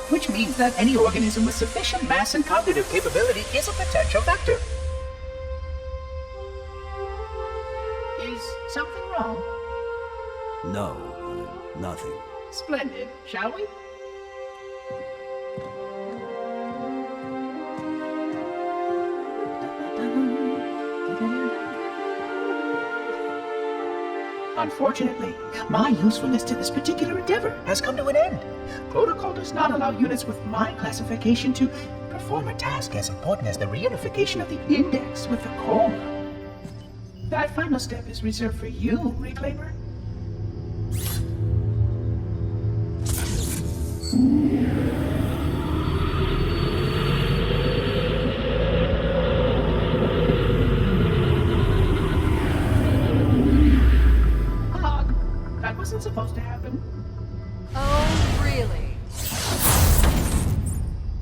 which means that any organism with sufficient mass and cognitive capability is a potential vector. Is something wrong? No, nothing. Splendid, shall we? Unfortunately, my usefulness to this particular endeavor has come to an end. Protocol does not allow units with my classification to perform a task as important as the reunification of the index with the core. That final step is reserved for you, Reclaimer. That wasn't supposed to happen. Oh, really?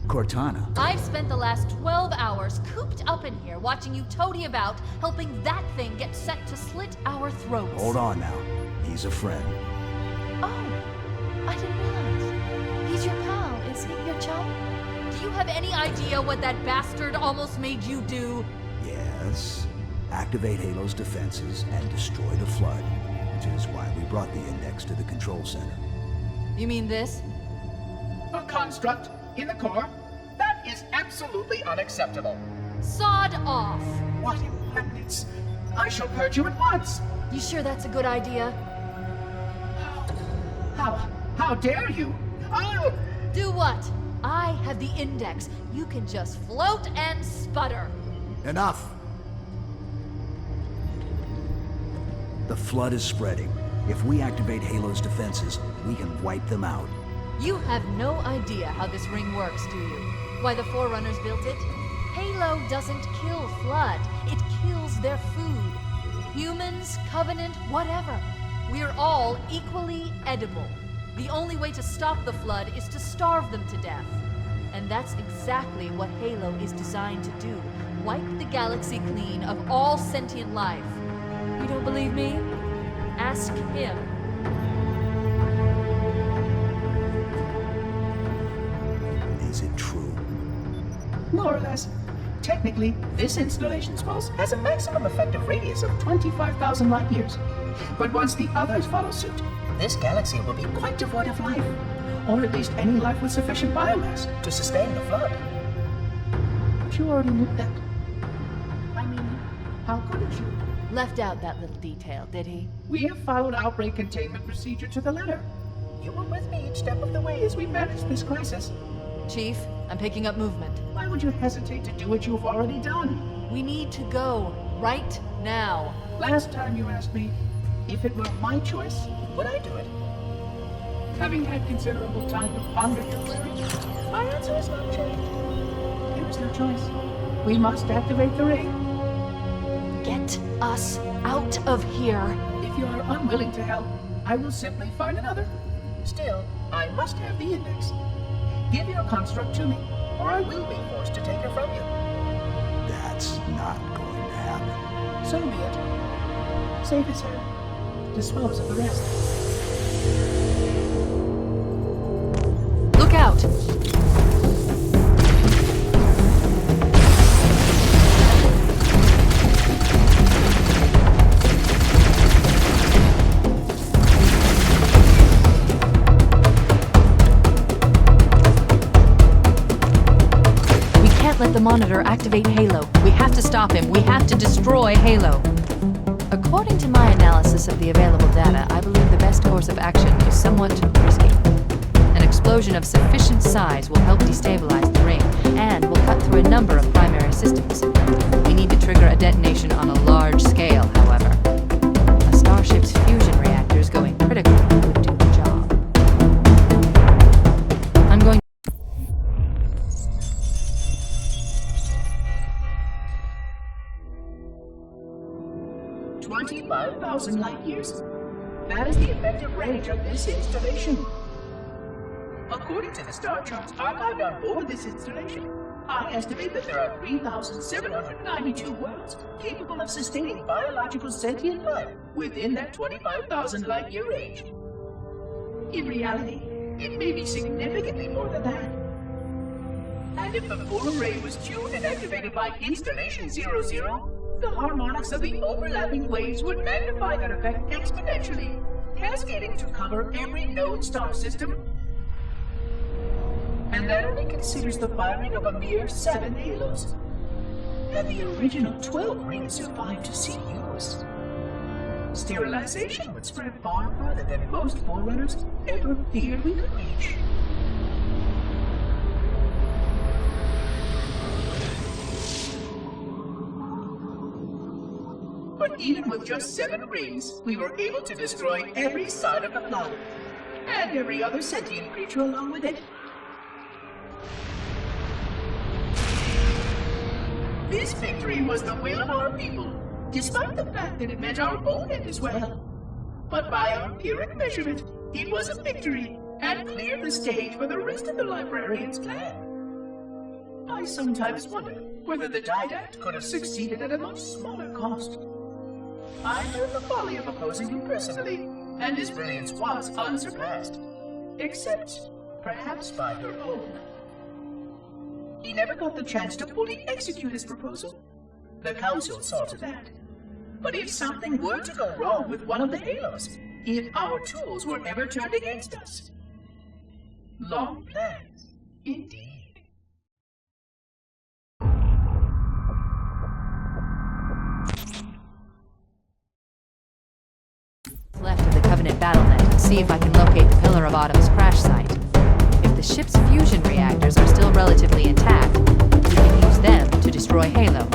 Cortana. I've spent the last 12 hours cooped up in here watching you toady about, helping that thing get set to slit our throats. Hold on now. He's a friend. Oh, I didn't realize. He's your pal, is he? Your chum? Do you have any idea what that bastard almost made you do? Yes. Activate Halo's defenses and destroy the Flood, which is why we brought the index to the control center. You mean this? A construct in the core? That is absolutely unacceptable. Sod off! What impertinence! I shall purge you at once! You sure that's a good idea? How dare you? Oh! Do what? I have the index. You can just float and sputter. Enough! The Flood is spreading. If we activate Halo's defenses, we can wipe them out. You have no idea how this ring works, do you? Why the Forerunners built it? Halo doesn't kill Flood. It kills their food. Humans, Covenant, whatever. We're all equally edible. The only way to stop the Flood is to starve them to death. And that's exactly what Halo is designed to do. Wipe the galaxy clean of all sentient life. You don't believe me? Ask him. Is it true? More or less. Technically, this installation's pulse has a maximum effective radius of 25,000 light years. But once the others follow suit, this galaxy will be quite devoid of life. Or at least any life with sufficient biomass to sustain the Flood. But you already knew that. I mean, how couldn't you? Left out that little detail, did he? We have followed outbreak containment procedure to the letter. You were with me each step of the way as we managed this crisis. Chief, I'm picking up movement. Why would you hesitate to do what you've already done? We need to go. Right now. Last time you asked me, if it were my choice, would I do it? Having had considerable time to ponder your query, my answer is not changed. There is no choice. We must activate the ring. Get us out of here. If you are unwilling to help, I will simply find another. Still, I must have the index. Give your construct to me, or I will be forced to take her from you. That's not going to happen. So be it. Save his head. Dispose of the rest. Look out! Let the monitor activate Halo. We have to stop him. We have to destroy Halo. According to my analysis of the available data, I believe the best course of action is somewhat risky. An explosion of sufficient size will help destabilize the ring, and will cut through a number of primary systems. We need to trigger a detonation on a large scale, however. A starship's fusion reactors going critical would do the job. I'm going 25,000 light years. That is the effective range of this installation. According to the star charts archived on board this installation, I estimate that there are 3,792 worlds capable of sustaining biological sentient life within that 25,000 light year range. In reality, It may be significantly more than that. And if the full array was tuned and activated by installation 00, the harmonics of the overlapping waves would magnify that effect exponentially, cascading to cover every known star system. And that only considers the firing of a mere 7 halos. And the original 12 rings survived to see use. Sterilization would spread far farther than most Forerunners ever feared we could reach. But even with just 7 rings, we were able to destroy every side of the planet, and every other sentient creature along with it. This victory was the will of our people, despite the fact that it meant our own end as well. But by our empiric measurement, it was a victory, and cleared the stage for the rest of the librarians' plan. I sometimes wonder whether the Didact could have succeeded at a much smaller cost. I learned the folly of opposing him personally, and his brilliance was unsurpassed, except perhaps by her own. He never got the chance to fully execute his proposal. The Council saw to that. But if something were to go wrong with one of the halos, if our tools were ever turned against us. Long plans, indeed. Left of the Covenant BattleNet and see if I can locate the Pillar of Autumn's crash site. If the ship's fusion reactors are still relatively intact, we can use them to destroy Halo.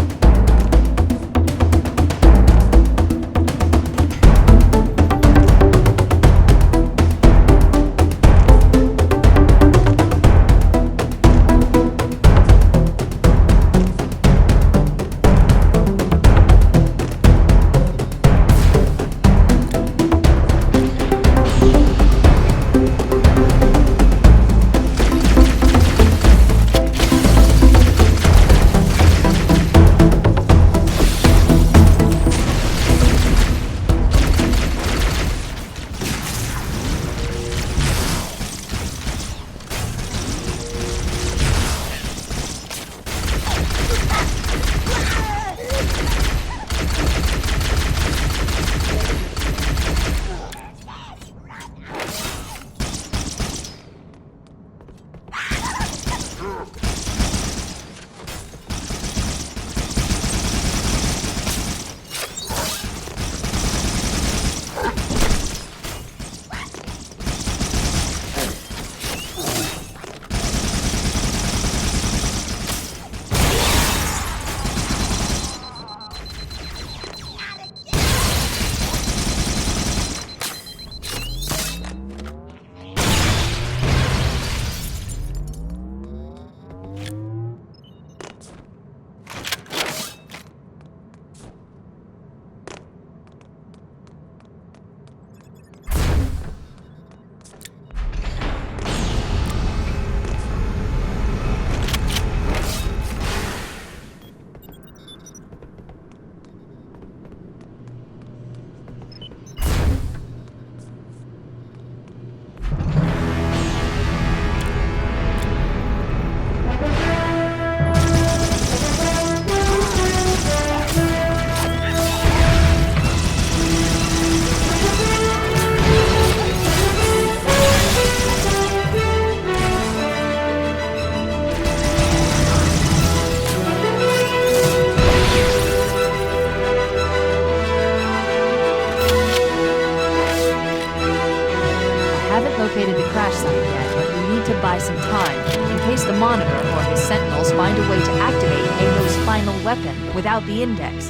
Located the crash site yet, but we need to buy some time in case the Monitor or his Sentinels find a way to activate Halo's final weapon without the Index.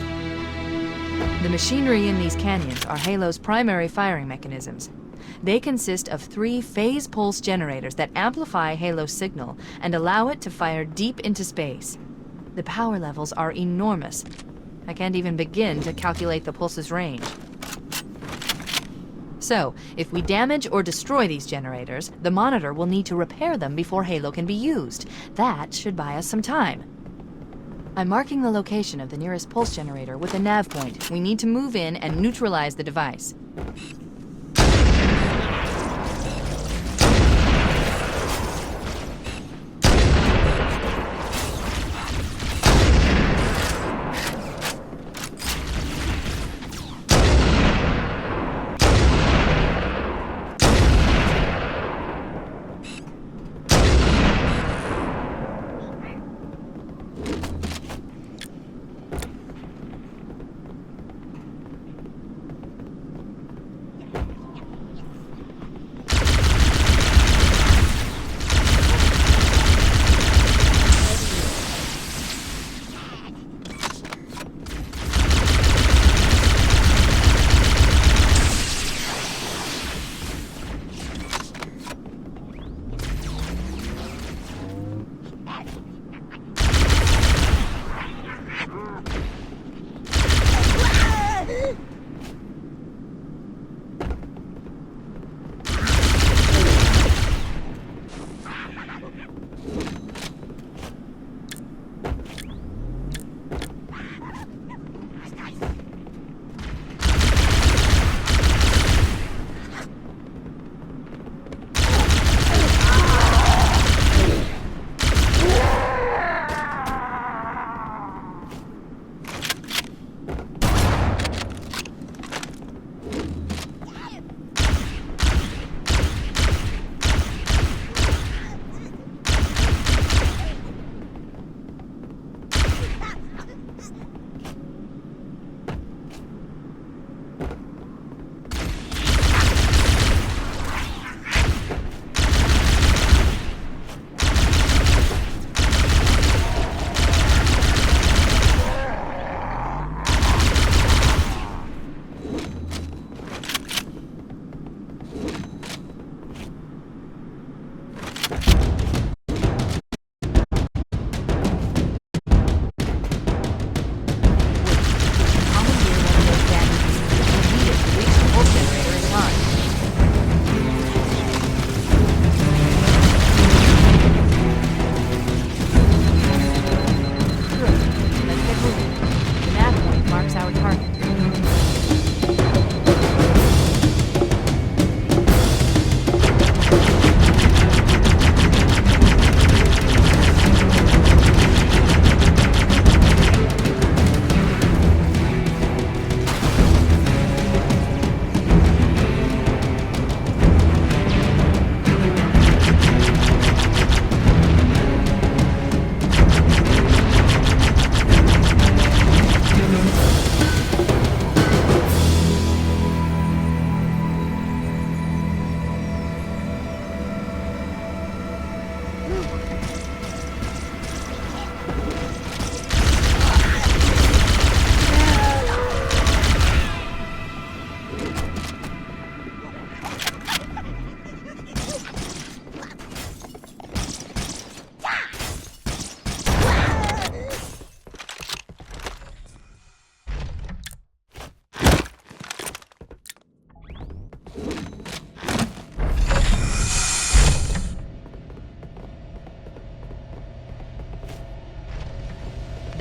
The machinery in these canyons are Halo's primary firing mechanisms. They consist of 3 phase pulse generators that amplify Halo's signal and allow it to fire deep into space. The power levels are enormous. I can't even begin to calculate the pulse's range. So, if we damage or destroy these generators, the Monitor will need to repair them before Halo can be used. That should buy us some time. I'm marking the location of the nearest pulse generator with a nav point. We need to move in and neutralize the device.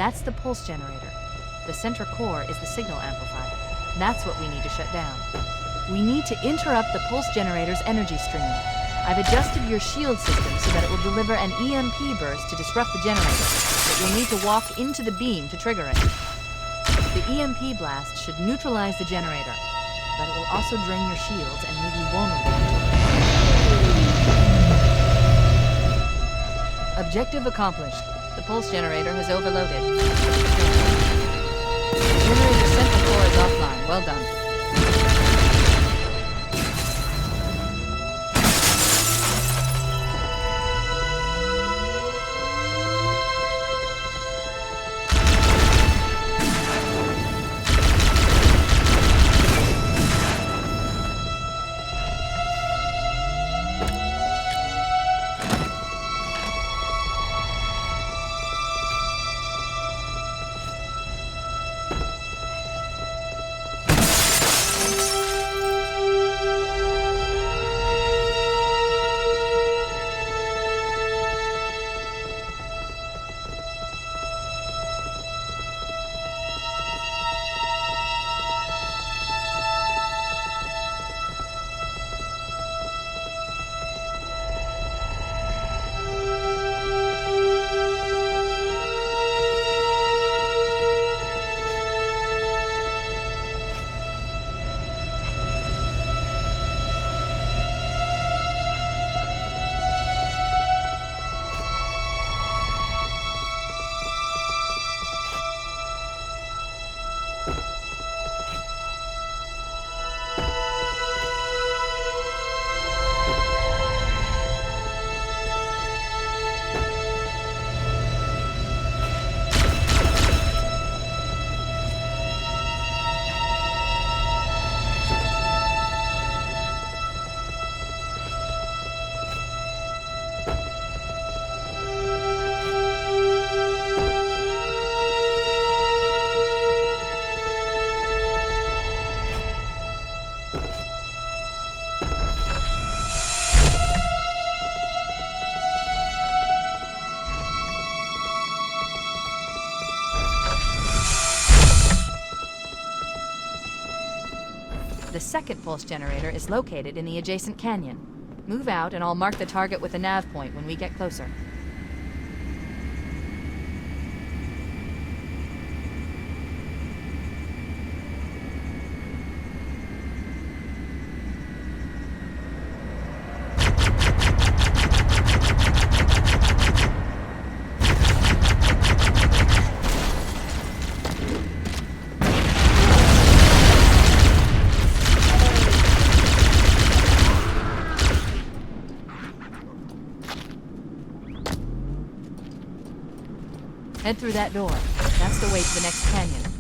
That's the pulse generator. The center core is the signal amplifier. That's what we need to shut down. We need to interrupt the pulse generator's energy stream. I've adjusted your shield system so that it will deliver an EMP burst to disrupt the generator, but you'll need to walk into the beam to trigger it. The EMP blast should neutralize the generator, but it will also drain your shields and leave you vulnerable. Objective accomplished. The pulse generator has overloaded. Generator's central core is offline. Well done. The second pulse generator is located in the adjacent canyon. Move out and I'll mark the target with a nav point when we get closer. Head through that door. That's the way to the next canyon.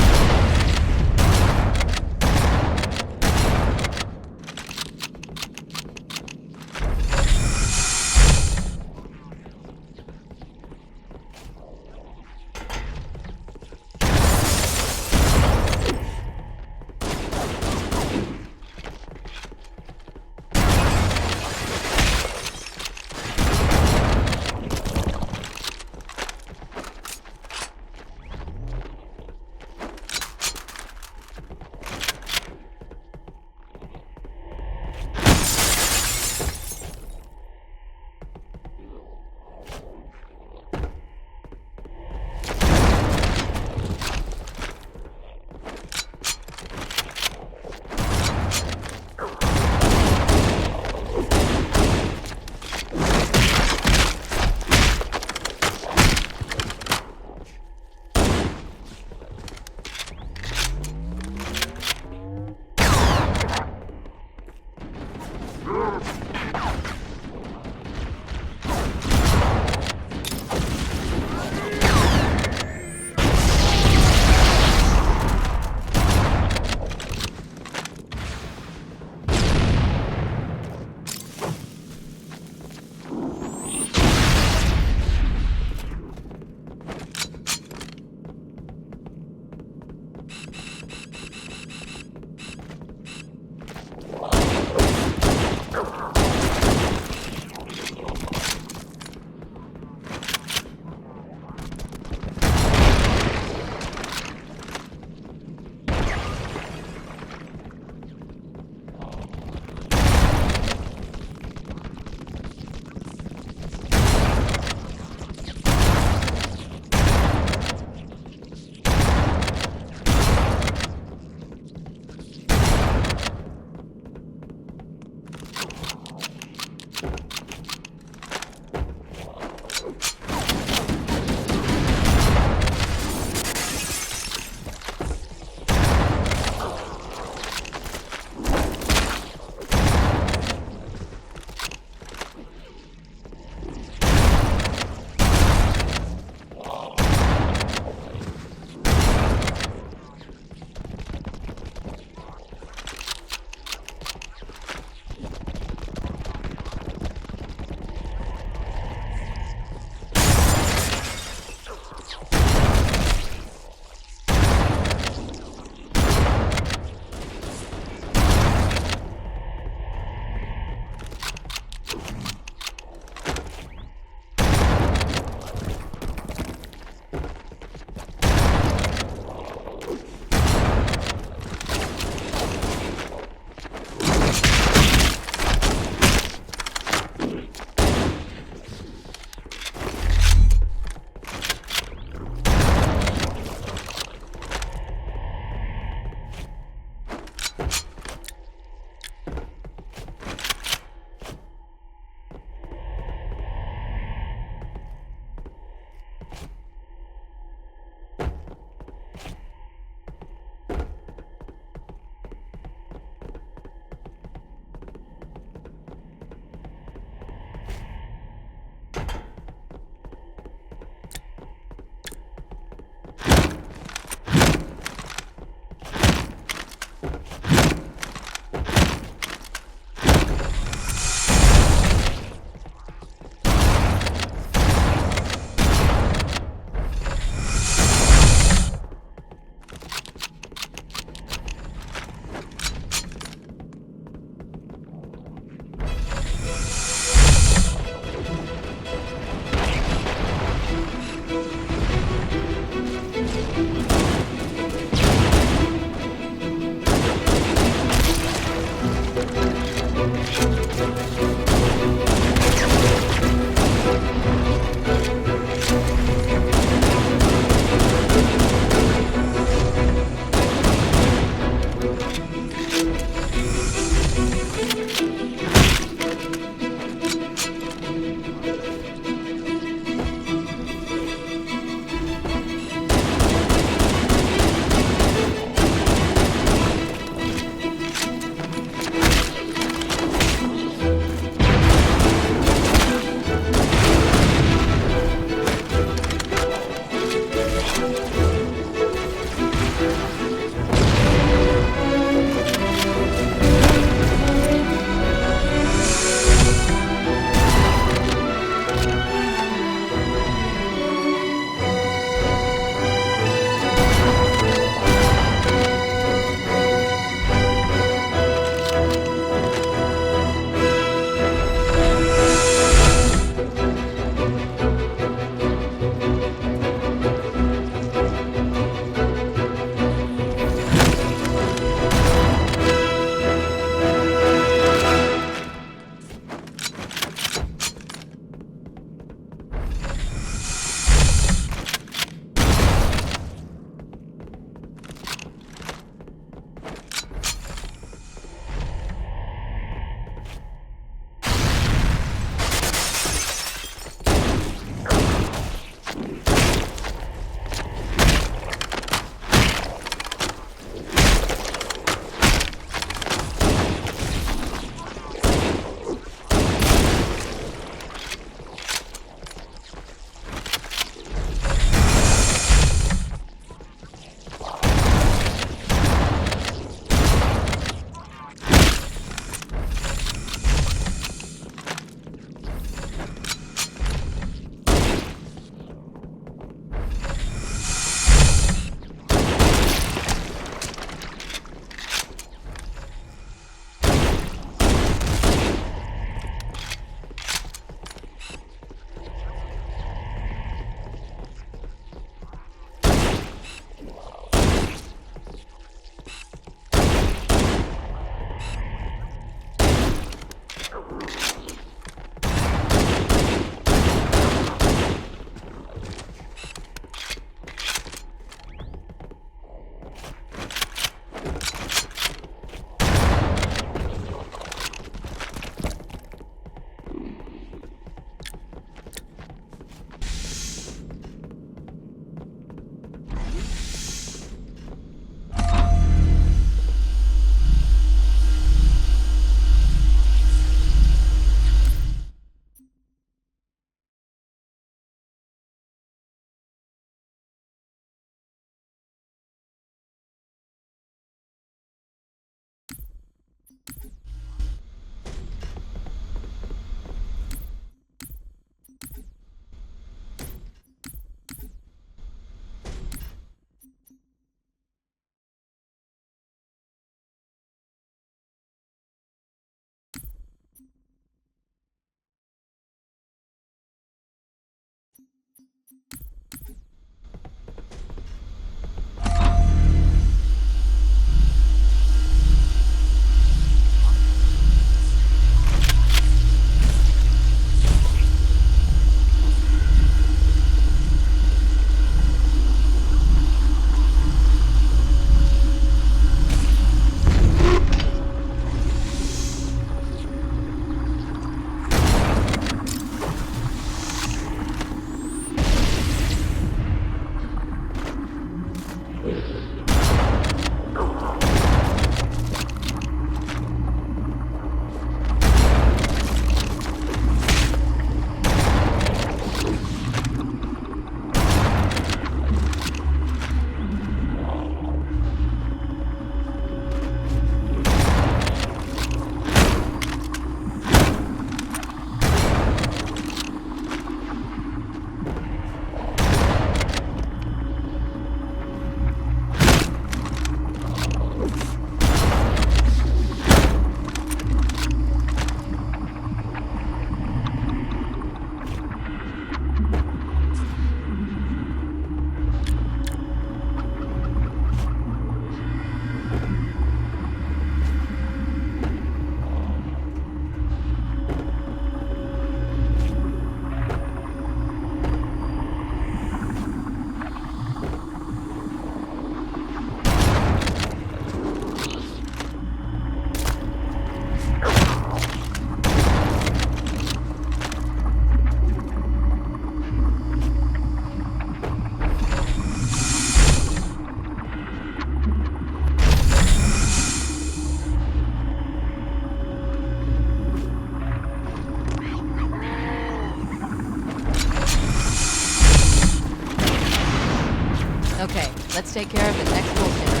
Let's take care of the next pulse generator.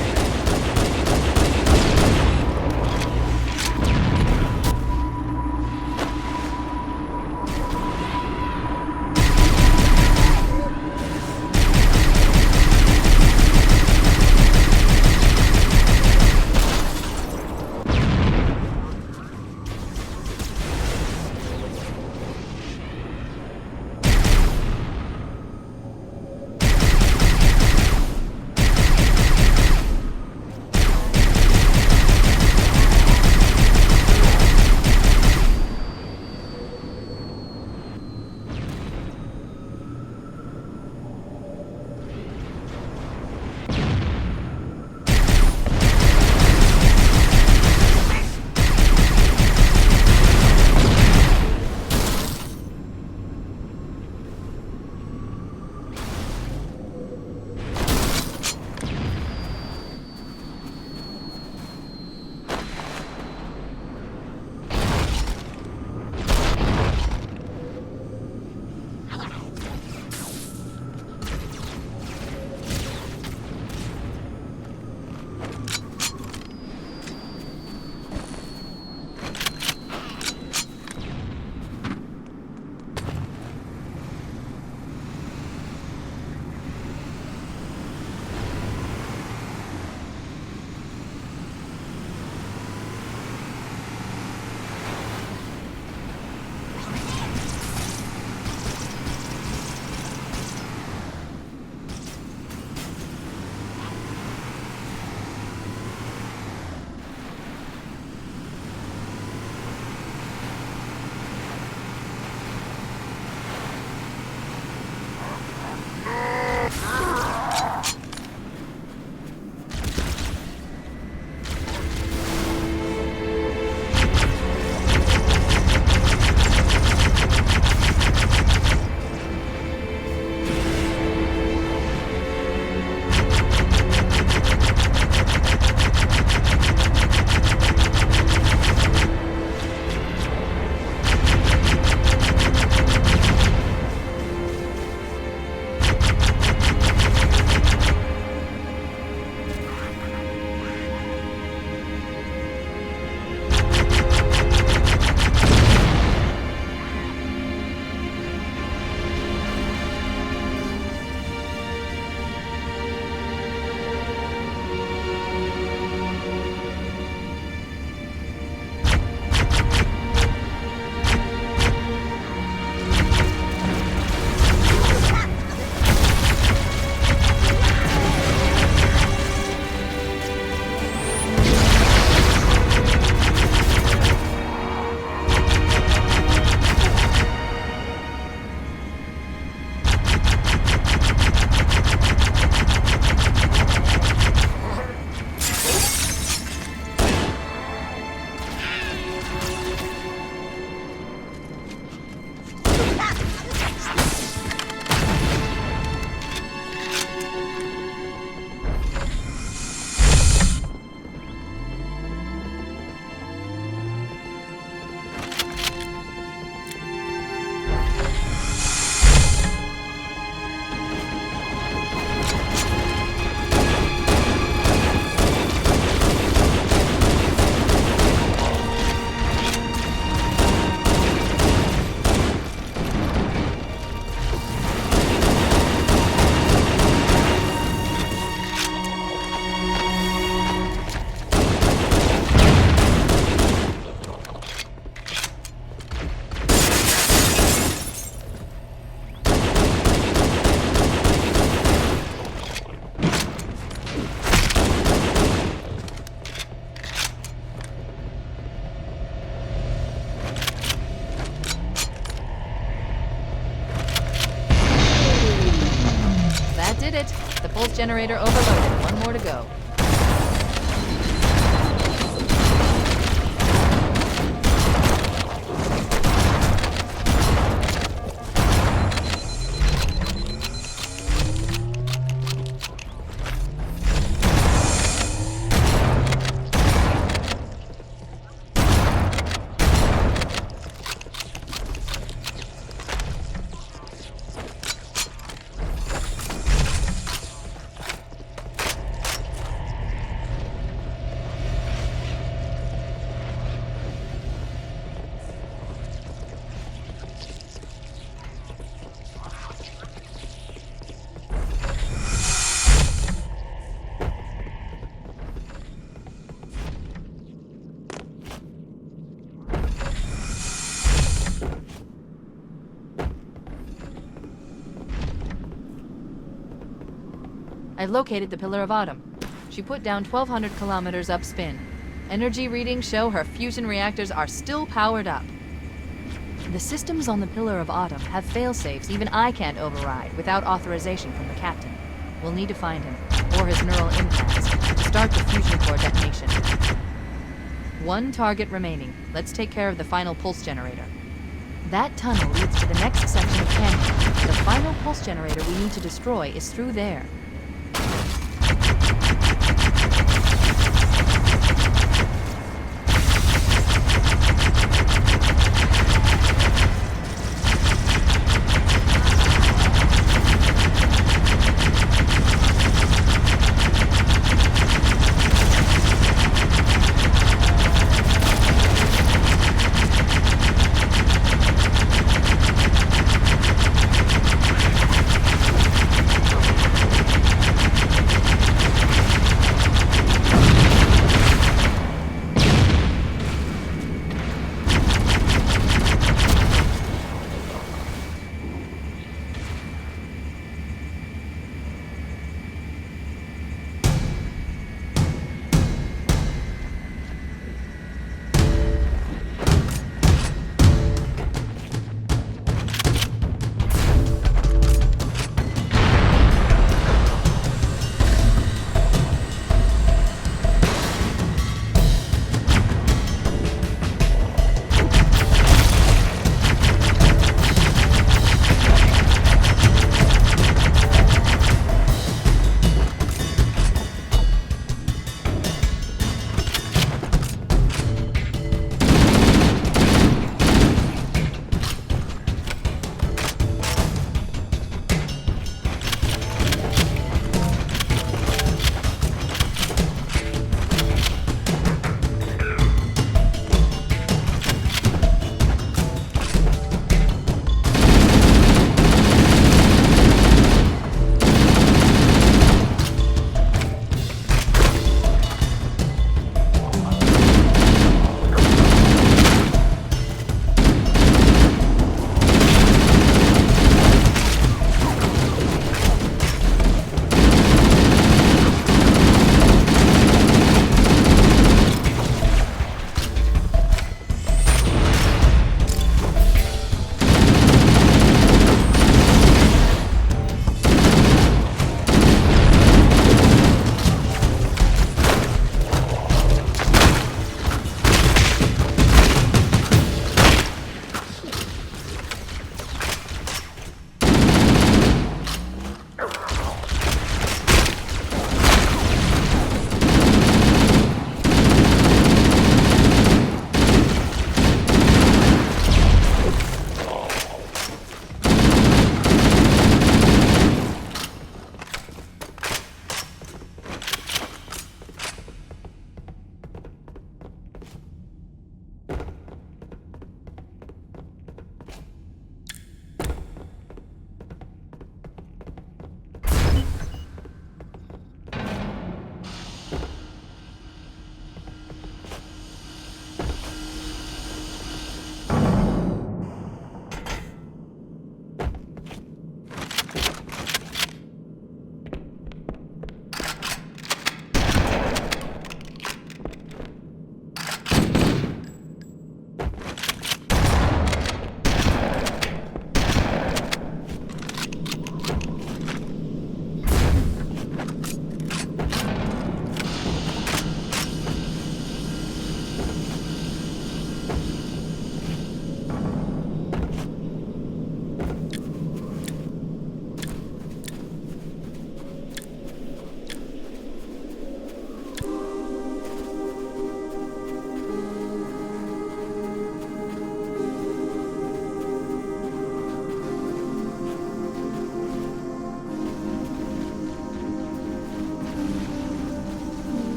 did it. The pulse generator overloaded. One more to go. I've located the Pillar of Autumn. She put down 1,200 kilometers upspin. Energy readings show her fusion reactors are still powered up. The systems on the Pillar of Autumn have failsafes even I can't override without authorization from the captain. We'll need to find him, or his neural implants, to start the fusion core detonation. One target remaining. Let's take care of the final pulse generator. That tunnel leads to the next section of canyon. The final pulse generator we need to destroy is through there.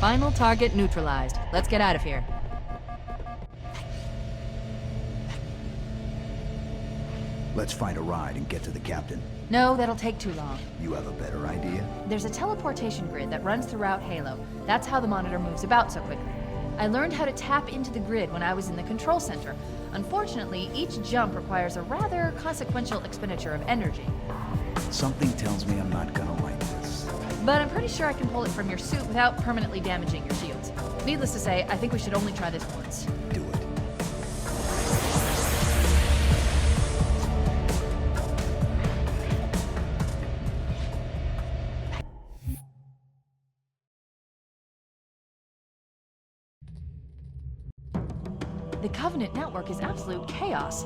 Final target neutralized. Let's get out of here. Let's find a ride and get to the captain. No, that'll take too long. You have a better idea? There's a teleportation grid that runs throughout Halo. That's how the monitor moves about so quickly. I learned how to tap into the grid when I was in the control center. Unfortunately, each jump requires a rather consequential expenditure of energy. Something tells me I'm not gonna like this. But I'm pretty sure I can pull it from your suit without permanently damaging your shields. Needless to say, I think we should only try this once. Do it. The Covenant network is absolute chaos.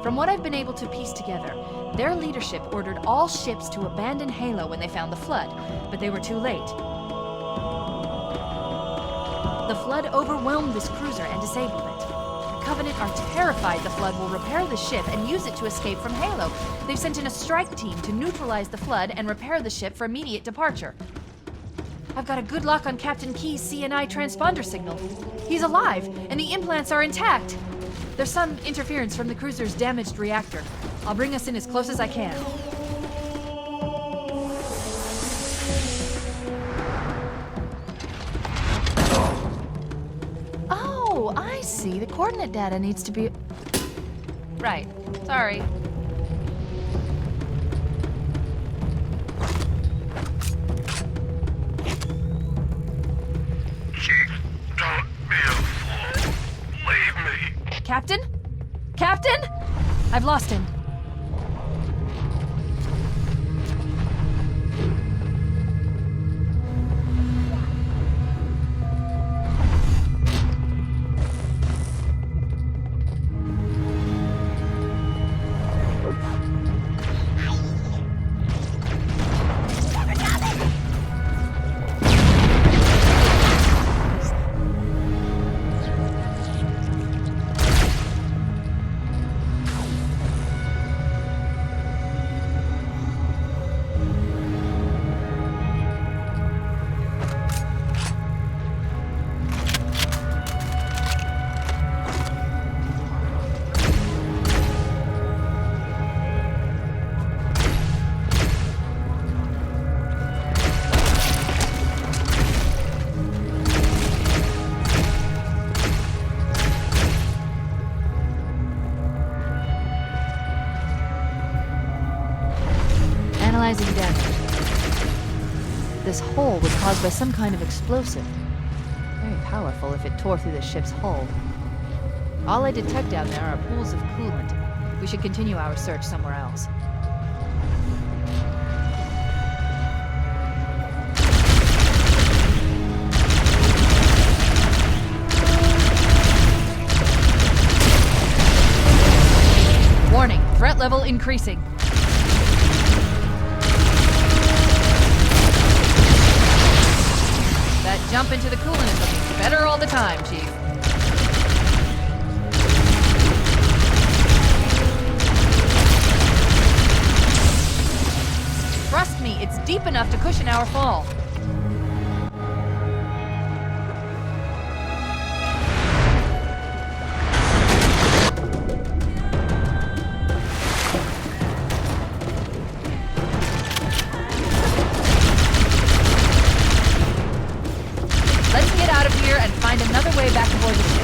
From what I've been able to piece together, their leadership ordered all ships to abandon Halo when they found the Flood, but they were too late. The Flood overwhelmed this cruiser and disabled it. The Covenant are terrified the Flood will repair the ship and use it to escape from Halo. They've sent in a strike team to neutralize the Flood and repair the ship for immediate departure. I've got a good lock on Captain Key's CNI transponder signal. He's alive, and the implants are intact. There's some interference from the cruiser's damaged reactor. I'll bring us in as close as I can. Oh, I see. The coordinate data needs to be... Right. Sorry. Captain? Captain? I've lost him. Analyzing damage. This hole was caused by some kind of explosive. Very powerful if it tore through the ship's hull. All I detect down there are pools of coolant. We should continue our search somewhere else. Warning, threat level increasing. That jump into the coolant is looking better all the time, Chief. Trust me, it's deep enough to cushion our fall. Let's get out of here and find another way back aboard the ship.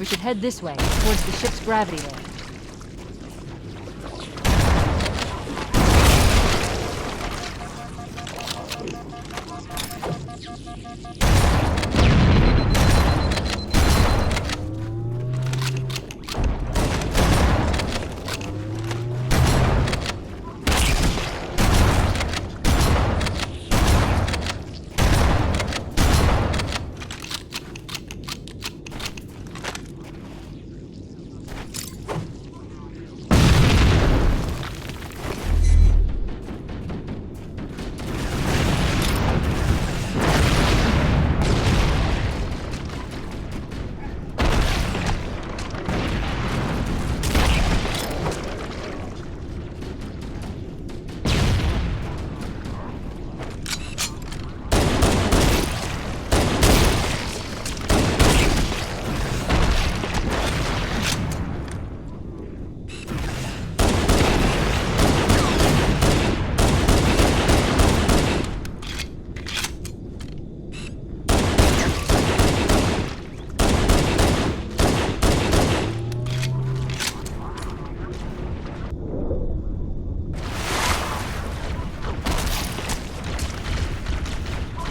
should head this way, towards the ship's gravity layer.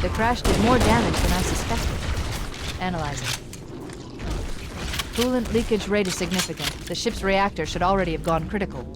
The crash did more damage than I suspected. Analyzing. Coolant leakage rate is significant. The ship's reactor should already have gone critical.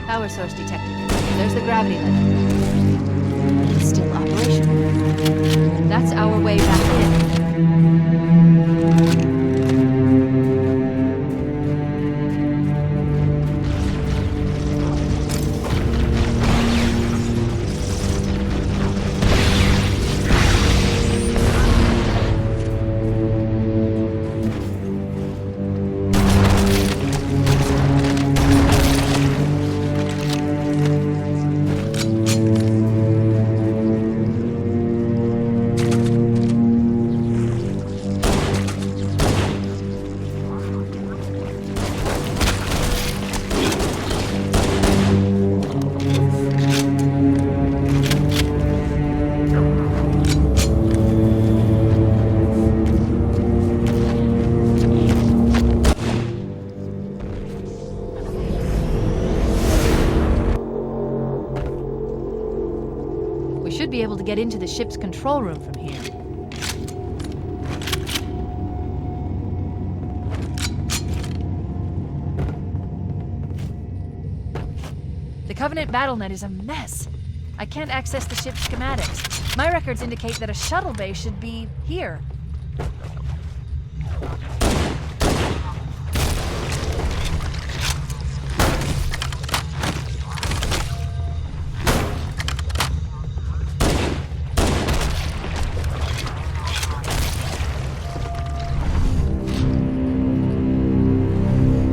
Power source detected. There's the gravity limit. It's still operational. That's our way back in. should be able to get into the ship's control room from here. The Covenant BattleNet is a mess. I can't access the ship's schematics. My records indicate that a shuttle bay should be here.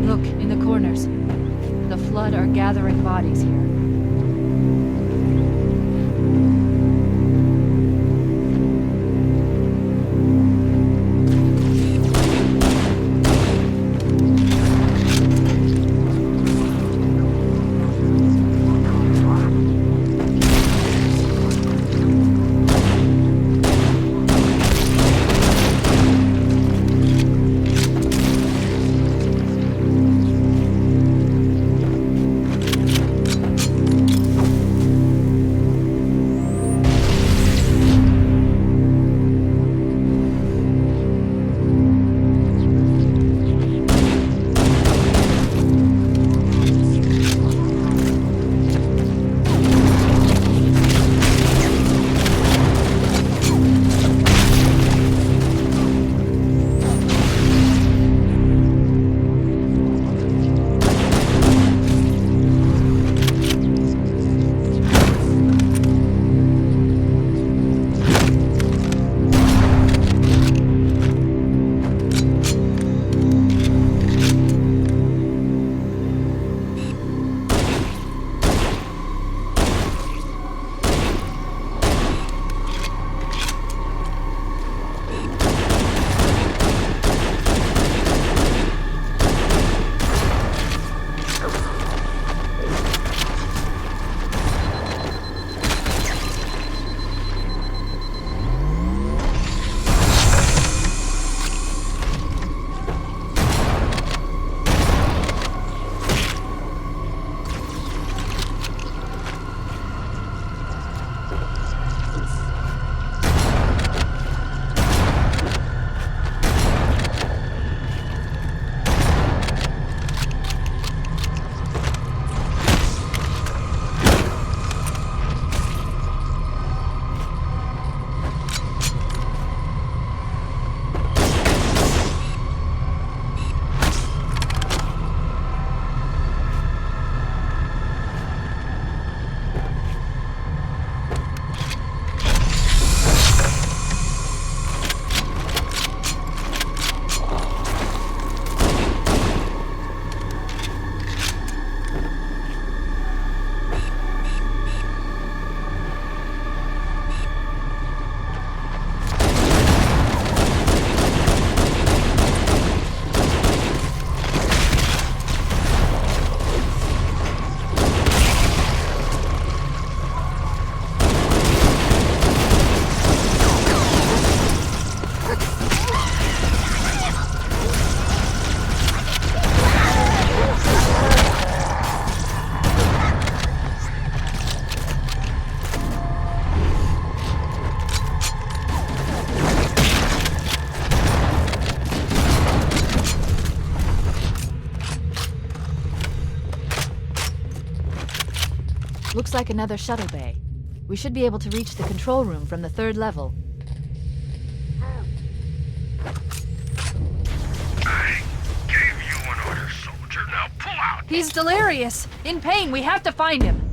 Look, in the corners. The Flood are gathering bodies here. Looks like another shuttle bay. We should be able to reach the control room from the 3rd level. I gave you an order, soldier. Now pull out! He's delirious! In pain! We have to find him!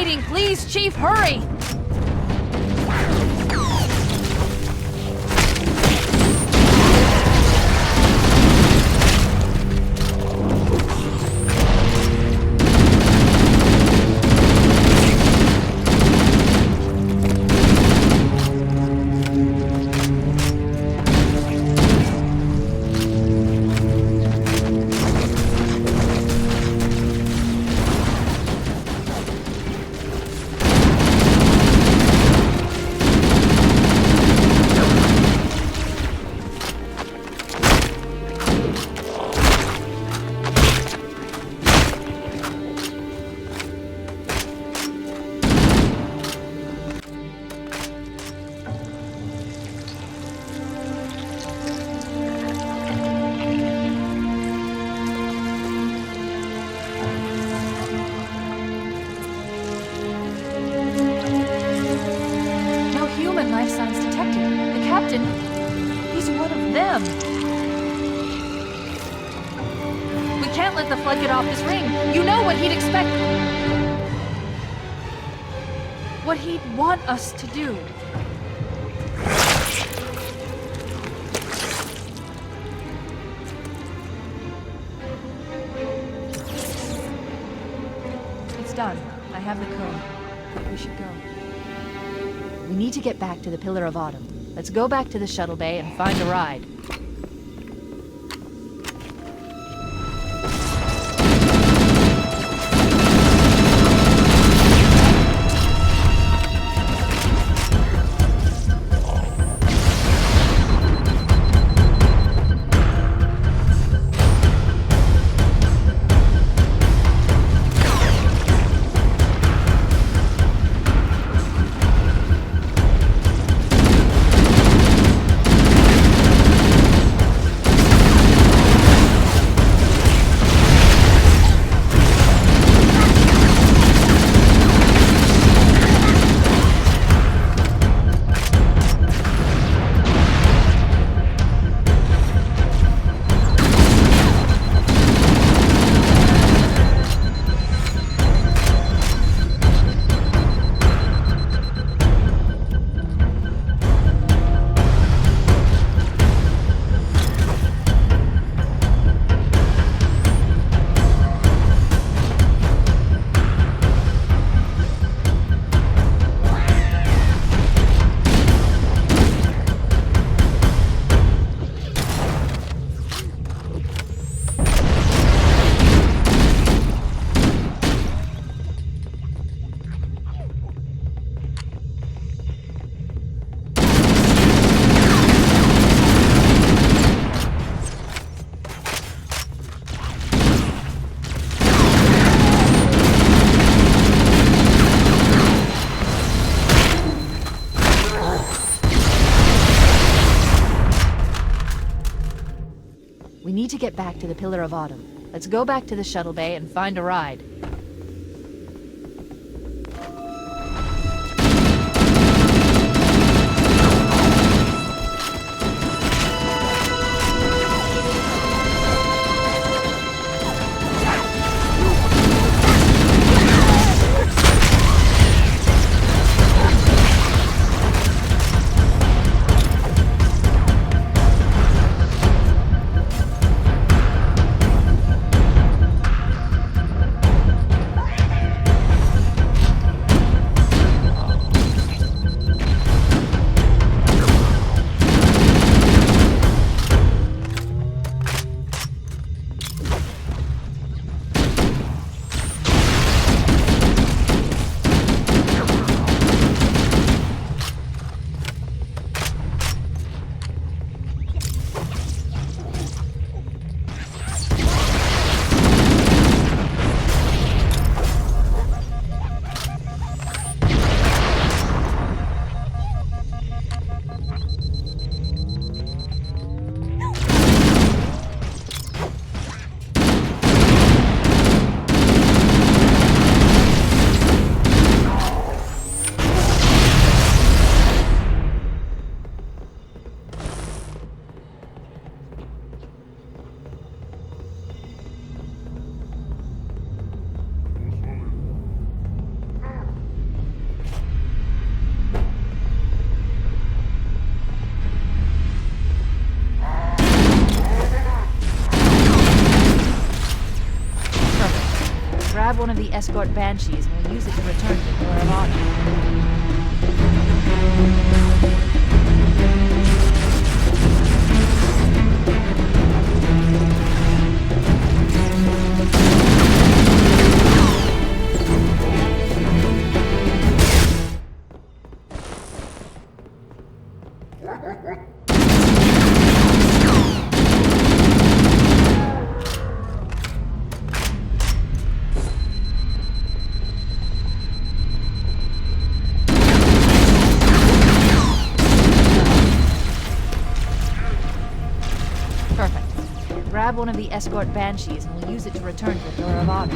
waiting. Please, Chief, hurry! Life signs detected. The captain, he's one of them. We can't let the flood get off this ring. You know what he'd expect. What he'd want us to do. It's done. I have the code. We should go. We need to get back to the Pillar of Autumn. Let's go back to the shuttle bay and find a ride. We need to get back to the Pillar of Autumn. Let's go back to the shuttle bay and find a ride. Grab one of the escort banshees and we'll use it to return to the Pillar of Honor. Grab one of the escort banshees and we'll use it to return to the Pillar of Honor.